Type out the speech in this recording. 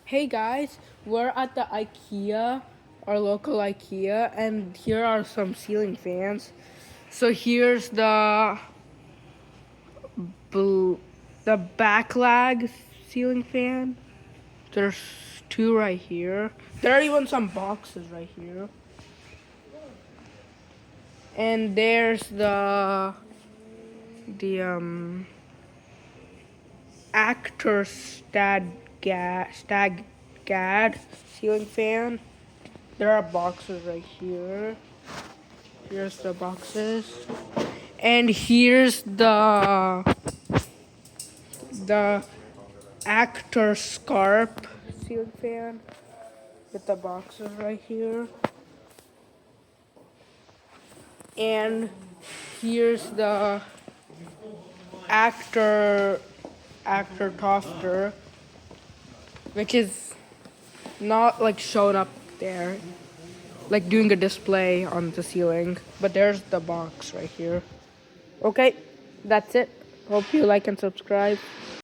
Hey guys, we're at the Ikea, our local Ikea, and here are some ceiling fans. So here's the backlag ceiling fan. There's two right here. There are even some boxes right here. And there's the actor stag gad ceiling fan. There are boxes right here. Here's the boxes. And here's the actor scarp ceiling fan with the boxes right here. And here's the actor toaster, which is not like shown up there, like doing a display on the ceiling. But there's the box right here. Okay, that's it. Hope you like and subscribe.